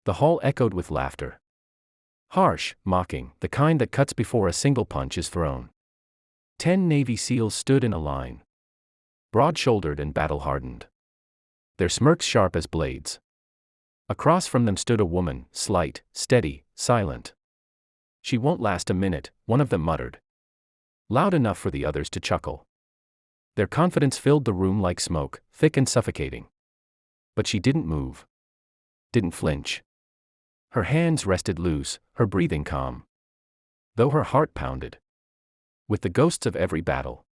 The hall echoed with laughter. Harsh, mocking, the kind that cuts before a single punch is thrown. 10 Navy SEALs stood in a line. Broad-shouldered and battle-hardened. Their smirks sharp as blades. Across from them stood a woman, slight, steady, silent. "She won't last a minute," one of them muttered. Loud enough for the others to chuckle. Their confidence filled the room like smoke, thick and suffocating. But she didn't move. Didn't flinch. Her hands rested loose, her breathing calm. Though her heart pounded. With the ghosts of every battle.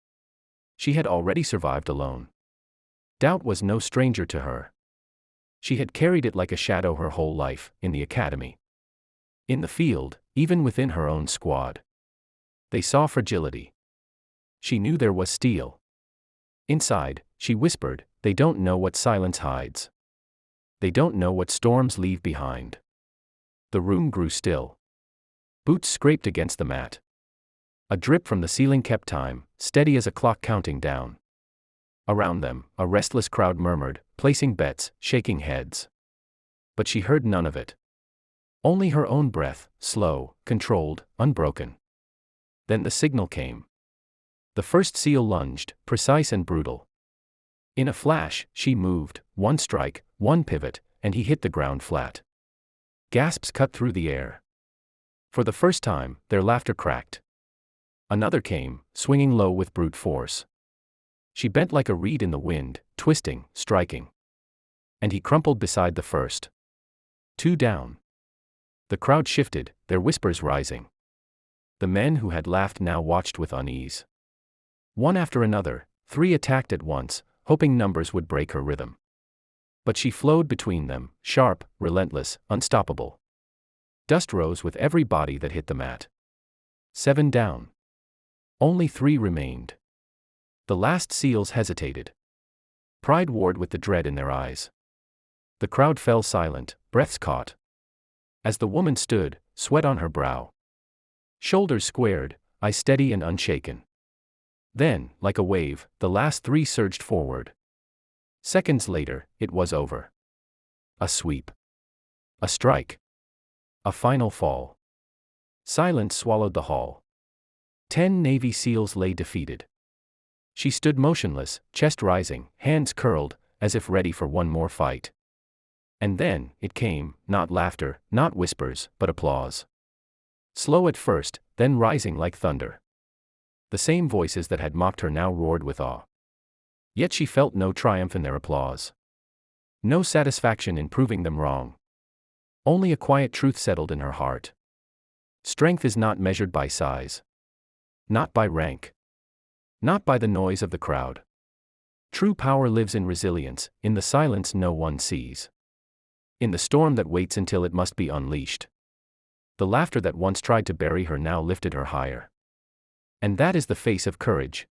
She had already survived alone. Doubt was no stranger to her. She had carried it like a shadow her whole life, in the academy. In the field, even within her own squad. They saw fragility. She knew there was steel. Inside, she whispered, "They don't know what silence hides. They don't know what storms leave behind." The room grew still. Boots scraped against the mat. A drip from the ceiling kept time, steady as a clock counting down. Around them, a restless crowd murmured, placing bets, shaking heads. But she heard none of it. Only her own breath, slow, controlled, unbroken. Then the signal came. The first SEAL lunged, precise and brutal. In a flash, she moved, one strike, one pivot, and he hit the ground flat. Gasps cut through the air. For the first time, their laughter cracked. Another came, swinging low with brute force. She bent like a reed in the wind, twisting, striking. And he crumpled beside the first. 2 down. The crowd shifted, their whispers rising. The men who had laughed now watched with unease. One after another, 3 attacked at once, hoping numbers would break her rhythm. But she flowed between them, sharp, relentless, unstoppable. Dust rose with every body that hit the mat. 7 down. Only 3 remained. The last SEALs hesitated. Pride warred with the dread in their eyes. The crowd fell silent, breaths caught. As the woman stood, sweat on her brow. Shoulders squared, eyes steady and unshaken. Then, like a wave, the last 3 surged forward. Seconds later, it was over. A sweep. A strike. A final fall. Silence swallowed the hall. 10 Navy SEALs lay defeated. She stood motionless, chest rising, hands curled, as if ready for one more fight. And then, it came, not laughter, not whispers, but applause. Slow at first, then rising like thunder. The same voices that had mocked her now roared with awe. Yet she felt no triumph in their applause. No satisfaction in proving them wrong. Only a quiet truth settled in her heart. Strength is not measured by size. Not by rank. Not by the noise of the crowd. True power lives in resilience, in the silence no one sees. In the storm that waits until it must be unleashed. The laughter that once tried to bury her now lifted her higher. And that is the face of courage.